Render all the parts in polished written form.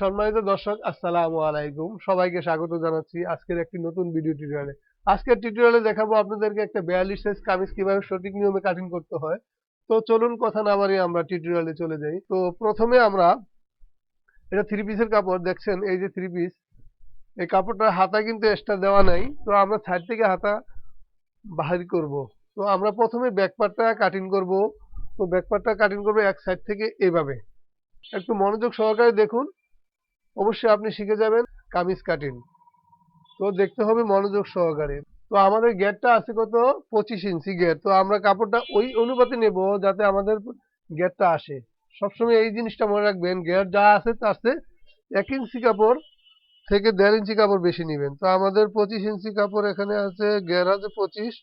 সম্মানিত দর্শক, আসসালামু আলাইকুম। সবাইকে স্বাগত জানাচ্ছি আজকের একটি নতুন ভিডিও টিউটোরিয়ালে। আজকের টিউটোরিয়ালে দেখাবো আপনাদেরকে একটা 42 সাইজ কামিজ কিভাবে সঠিক নিয়মে কাটিং করতে হয়। তো চলুন কথা না বাড়িয়ে আমরা টিউটোরিয়ালে চলে যাই। তো প্রথমে আমরা এটা থ্রি পিসের কাপড় দেখছেন, এই যে থ্রি পিস, এই কাপড়টার হাতা কিন্তু এক্সট্রা দেওয়া নাই। তো আমরা সাইড থেকে হাতা বাহির করব। তো আমরা প্রথমে ব্যাক পার্টটা কাটিং করব। তো ব্যাক পার্টটা কাটিং করব এক সাইড থেকে এভাবে। একটু মনোযোগ সহকারে দেখুন, অবশ্যই আপনি শিখে যাবেন কামিজ কাটিং। তো দেখতে হবে মনোযোগ সহকারে। তো আমাদের গেটটা আছে কত, 25 ইঞ্চি গেট। তো আমরা কাপড়টা ওই অনুপাতে নেব যাতে আমাদের গেটটা আসে। সবসময় এই জিনিসটা মনে রাখবেন, গেট যা আছে তার চেয়ে 1 ইঞ্চি কাপড় থেকে 1.5 ইঞ্চি কাপড় বেশি নেবেন। তো আমাদের 25 ইঞ্চি কাপড় এখানে আছে, গের আছে 25।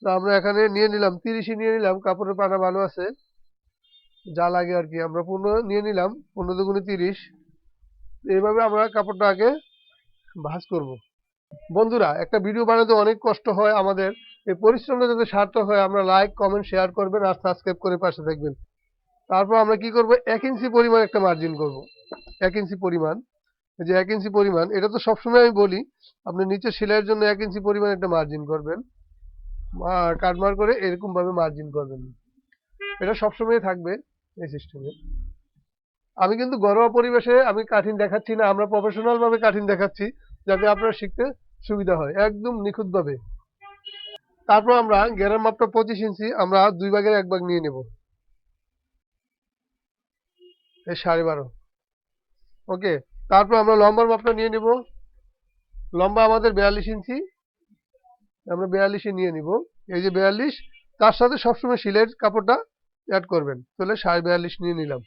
তো আমরা এখানে নিয়ে নিলাম 30ই নিয়ে নিলাম, কাপড়ের পানা ভালো আছে, যা লাগে আর কি। আমরা 15 নিয়ে নিলাম, 15 দুগুণে 30। এইভাবে আমরা কাপড়টা আগে ভাঁজ করব। বন্ধুরা, একটা ভিডিও বানাতে অনেক কষ্ট হয় আমাদের, এই পরিশ্রমটা যাতে সার্থক হয় আমরা লাইক কমেন্ট শেয়ার করবেন আর সাবস্ক্রাইব করে পাশে থাকবেন। তারপর আমরা কি করব, 1 ইঞ্চি পরিমাণ একটা মার্জিন করব। 1 ইঞ্চি পরিমাণ, এই যে 1 ইঞ্চি পরিমাণ, এটা তো সবসময় আমি বলি, আপনি নিচে সেলাইয়ের জন্য 1 ইঞ্চি পরিমাণ একটা মার্জিন করবেন। কাটমার করে এরকম ভাবে মার্জিন করবেন, এটা সবসময় থাকবে এই সিস্টেমে। আমি কিন্তু ঘরোয়া পরিবেশে আমি কাঠিন দেখাচ্ছি না, আমরা প্রফেশনাল ভাবে কাঠিন দেখাচ্ছি যাতে আপনারা শিখতে সুবিধা হয়, একদম নিখুঁত ভাবে। তারপর আমরা ঘেরের মাপটা 25 ইঞ্চি, আমরা 2 ভাগের 1 ভাগ নিয়ে নেব, এই 12.5। ওকে, তারপর আমরা লম্বার মাপটা নিয়ে নেব। লম্বা আমাদের 42 ইঞ্চি, আমরা 42-ই নিয়ে নিব। এই যে 42, তার সাথে সবসময় সিলাইয়ের কাপড়টা অ্যাড করবেন, তাহলে 42.5 নিয়ে নিলাম।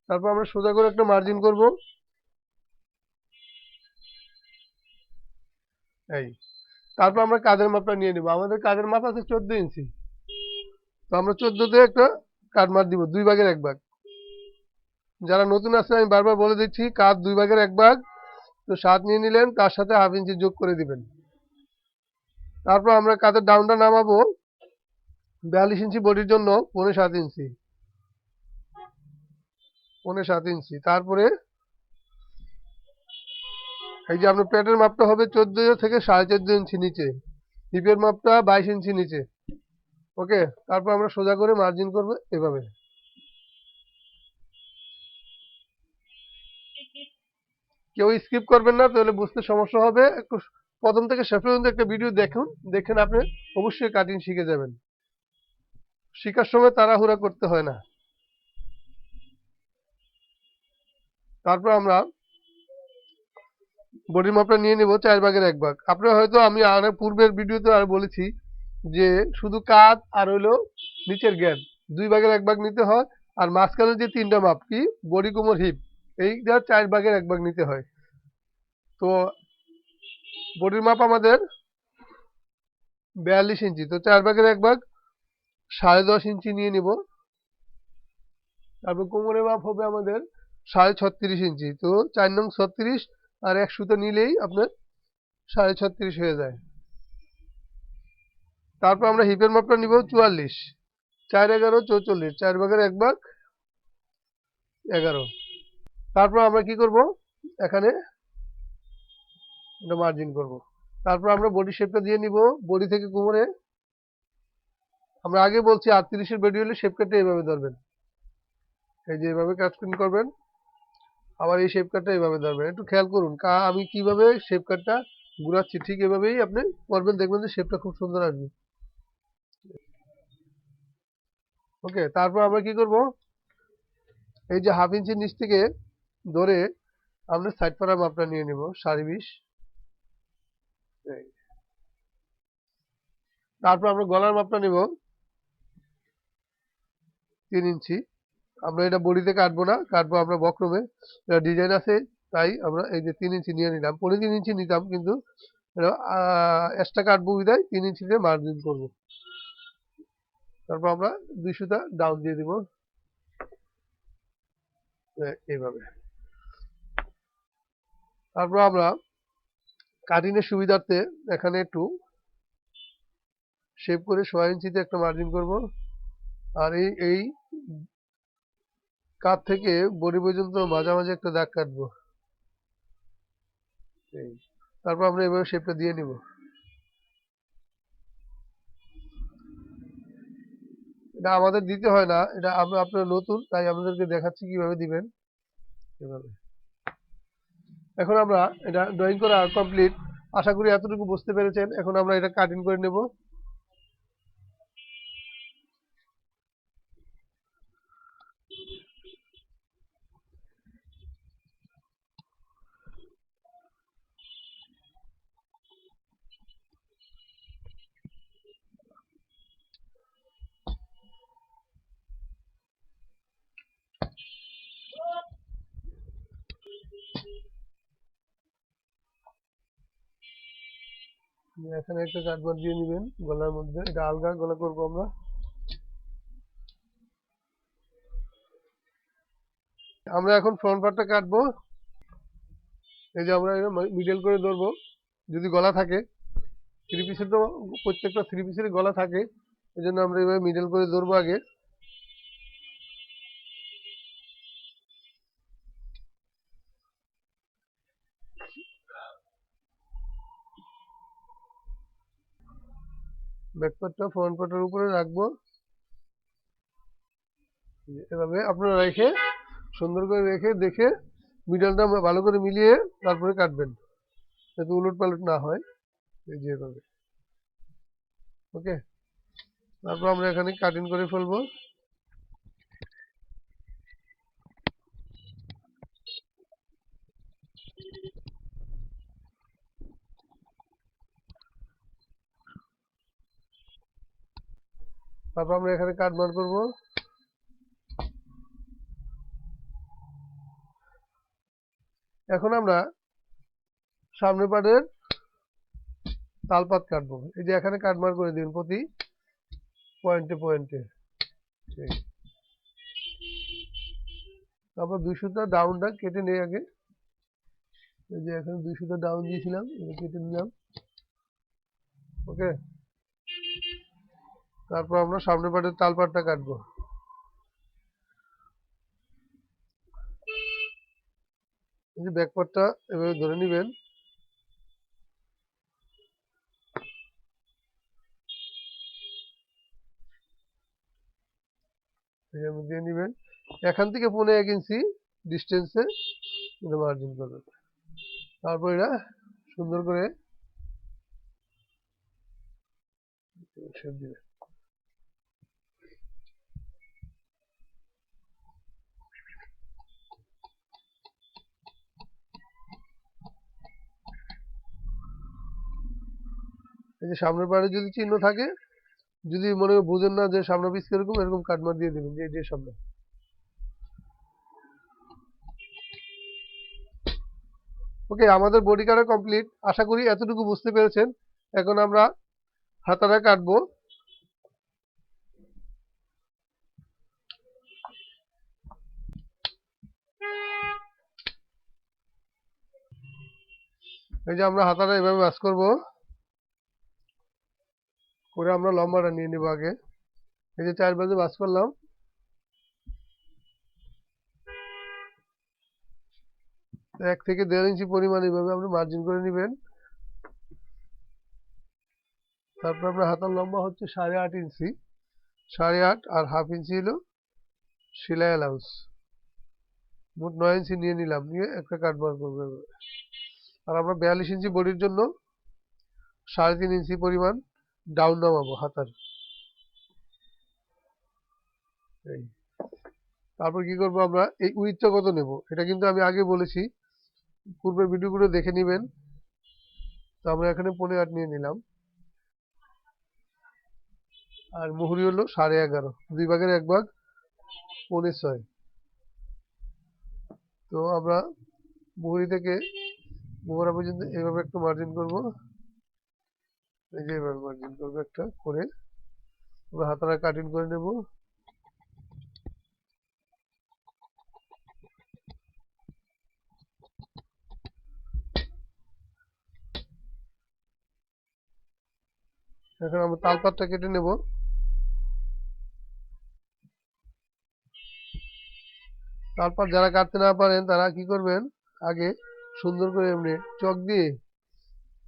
তারপর আমরা সোজা করে একটা মার্জিন করব, এই। তারপর আমরা কাঁধের মাপটা নিয়ে নেব, আমাদের কাঁধের মাপ আছে 14 ইঞ্চি। তো আমরা 14-তে একটা কাট মার দিব, 2 ভাগের 1 ভাগ। যারা নতুন আছে আমি বারবার বলে দিচ্ছি, কাঁধ 2 ভাগের 1 ভাগ। তো 7 নিয়ে নিলেন, তার সাথে হাফ ইঞ্চি যোগ করে দিবেন। তারপর আমরা কাঁধের ডাউনটা নামাবো 42 ইঞ্চি বডির জন্য 7.5 ইঞ্চি, 7.5 ইঞ্চি। তারপরে এই যে আপনার পেটের মাপটা হবে 14 থেকে 14.5 ইঞ্চি নিচে, হিপের মাপটা 22 ইঞ্চি নিচে। ওকে, তারপর আমরা সোজা করে মার্জিন করব এভাবে। কেউ স্কিপ করবেন না, তাহলে বুঝতে সমস্যা হবে। একটু প্রথম থেকে শেষ পর্যন্ত একটা ভিডিও দেখুন, দেখেন আপনি অবশ্যই কাটিং শিখে যাবেন। শেখার সময় তাড়াহুড়া করতে হয় না। তারপর আমরা বডির মাপটা নিয়ে নেব 4 ভাগের 1 ভাগ। আপনারা হয়তো, আমি অনেক পূর্বের ভিডিওতে আর বলেছি যে শুধু কাঁধ আর হলো নিচের গ্যাপ 2 ভাগের 1 ভাগ নিতে হয়, আর মাঝখানে যে 3টা মাপ কি, বডি কোমর হিপ, এইটা 4 ভাগের 1 ভাগ নিতে হয়। তো বডির মাপ আমাদের 42 ইঞ্চি, তো 4 ভাগের 1 ভাগ 10.5 ইঞ্চি নিয়ে নিব। তারপর কোমরের মাপ হবে আমাদের 36.5 ইঞ্চি, তো 4 নং 36 আর 1 সুতো নিলেই আপনার 36.5 হয়ে যায়। তারপর আমরা হিপের মাপটা নিব 44, 4 11 44, 4 ভাগের 1 ভাগ 11। তারপর আমরা কি করব, এখানে একটা মার্জিন করব। তারপর আমরা বডি শেপটা দিয়ে নিব, বডি থেকে কোমরে। আমরা আগে বলছি 38-এর বডি হলে শেপ কাটটা এইভাবে ধরবেন, এই যে এইভাবে কাটিং করবেন। আবার এই শেপ কাটটা এইভাবে ধরবেন, একটু খেয়াল করুন আমি কিভাবে শেপ কাটটা ঘুরাচ্ছি, ঠিক এভাবেই আপনি করবেন, দেখবেন যে শেপটা খুব সুন্দর আসবে। ওকে, তারপর আমরা কি করব, এই যে হাফ ইঞ্চির নিচ থেকে ধরে আমরা সাইড পাড়া মাপটা নিয়ে নিব 20.5। তারপর আমরা গলার মাপটা নিব 3 ইঞ্চি। আমরা এটা বডিতে কাটবো না, কাটবো আমরা বক্রমে, ডিজাইন আছে তাই আমরা এই যে 3 ইঞ্চি নিয়ে নিলাম। 3.5 ইঞ্চি নিতাম, কিন্তু এক্সট্রা কাটবো বিদায় 3 ইঞ্চিতে মার্জিন করব। তারপর আমরা 2 সুতা ডাউন দিয়ে দিব এইভাবে। তারপর আমরা কাটিং এর সুবিধার্থে এখানে একটু শেপ করে 6 ইঞ্চিতে একটা মার্জিন করব। আর এই কাঁধ থেকে বডি পর্যন্ত মাঝামাঝি একটা দাগ কাটবো। এই, তারপর আমরা এভাবে শেপটা দিয়ে নিব। এটা আমাদের দিতে হয় না, এটা আপনারা নতুন তাই আমাদেরকে দেখাচ্ছি কিভাবে দিবেন। এভাবে এখন আমরা এটা ড্রয়িং করা কমপ্লিট। আশা করি এতটুকু বুঝতে পেরেছেন। এখন আমরা এটা কাটিং করে নেব। এখানে একটা কাটবার দিয়ে নেবেন গলার মধ্যে, এটা আলগা গলা করব আমরা। আমরা এখন ফ্রন্ট পার্টটা কাটবো। এই যে আমরা মিডল করে ধরবো। যদি গলা থাকে, থ্রি পিসের তো প্রত্যেকটা থ্রি পিসের গলা থাকে, এই জন্য আমরা এভাবে মিডল করে ধরবো আগে। ব্যাক পার্টটা ফ্রন্ট পার্টের উপরে রাখবো। এভাবে আপনারা রেখে সুন্দর করে রেখে দেখে মিডলটা ভালো করে মিলিয়ে তারপরে কাটবেন, যাতে উলট পালট না হয়। এই যে এভাবে। ওকে, তারপর আমরা এখানে কাটিং করে ফেলবো। তারপর আমরা এখানে কাট মার করবো। এখন আমরা সামনের পাটের তালপাত কাটবো। এই যে এখানে কাট মার করে দিন প্রতি পয়েন্টে পয়েন্টে। তারপর 2 সুতা ডাউনটা কেটে নেই আগে। এই যে এখানে 2 সুতা ডাউন দিয়েছিলাম, এটা কেটে নিলাম। ওকে, তারপর আমরা সামনের পাটের তালপাতটা কাটবো। এই যে ব্যাক পার্টটা এভাবে ধরে নেবেন। দিয়ে নেবেন, এখান থেকে 1.5 ইঞ্চি ডিস্টেন্সে মার্জিন করবেন। তারপর এটা সুন্দর করে শেপ দিবেন। এই যে সামনের পাড়ে যদি চিহ্ন থাকে, যদি মনে বুঝেন না যে সামনে পিস কিরকম, এরকম কাটমার দিয়ে দিবেন যে যে সামনে। ওকে, আমাদের বডি কাটা কমপ্লিট। আশা করি এতটুকু বুঝতে পেরেছেন। এখন আমরা হাতাটা কাটবো। এই যে আমরা হাতাটা এভাবে ভাঁজ করবো, করে আমরা লম্বাটা নিয়ে নেবো আগে। এই যে 4 ভাঁজে ভাঁজ করলাম। 1 থেকে 1.5 ইঞ্চি পরিমাণ এইভাবে আপনি মার্জিন করে নেবেন। তারপর আপনার হাতার লম্বা হচ্ছে 8.5 ইঞ্চি। 8.5 আর হাফ ইঞ্চি হলো সেলাই অ্যালাউন্স। মোট 9 ইঞ্চি নিয়ে নিলাম, নিয়ে একটা কাট বার করবো। আর আমরা 42 ইঞ্চি বডির জন্য 3.5 ইঞ্চি পরিমাণ ডাউন নামাবো হাতার। এই, তারপর কি করবো আমরা, এই উইথটা কত নেব এটা কিন্তু আমি আগে বলেছি, পূর্বের ভিডিওগুলো দেখে নেবেন। তো আমরা এখানে 15.8 নিয়ে নিলাম। আর মুহুরি হলো 11.5, 2 ভাগের 1 ভাগ 15.6। তো আমরা মুহুরি থেকে মোহরা পর্যন্ত এইভাবে একটা মার্জিন করব। এই যে এইভাবে মার্জিন করবো একটা করে আমরা হাতাটা কাটিং করে নেব। এখন আমরা তালপাতটা কেটে নেব। তারপর যারা কাটতে না পারেন তারা কি করবেন, আগে সুন্দর করে এমনি চক দিয়ে,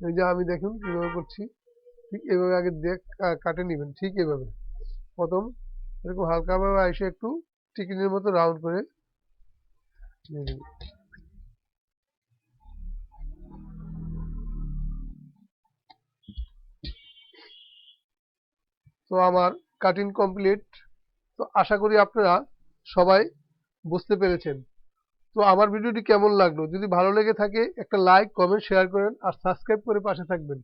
এই যে আমি দেখুন কিভাবে করছি, ঠিক এভাবে আগে কাটে নেবেন, ঠিক এভাবে প্রথম এরকম হালকাভাবে এসে একটু টিকিনের মতো রাউন্ড করে নিয়ে নেবেন। তো আমার কাটিং কমপ্লিট। তো আশা করি আপনারা সবাই বুঝতে পেরেছেন। তো আমার ভিডিওটি কেমন লাগলো, যদি ভালো লেগে থাকে একটা লাইক কমেন্ট শেয়ার করেন আর সাবস্ক্রাইব করে পাশে থাকবেন।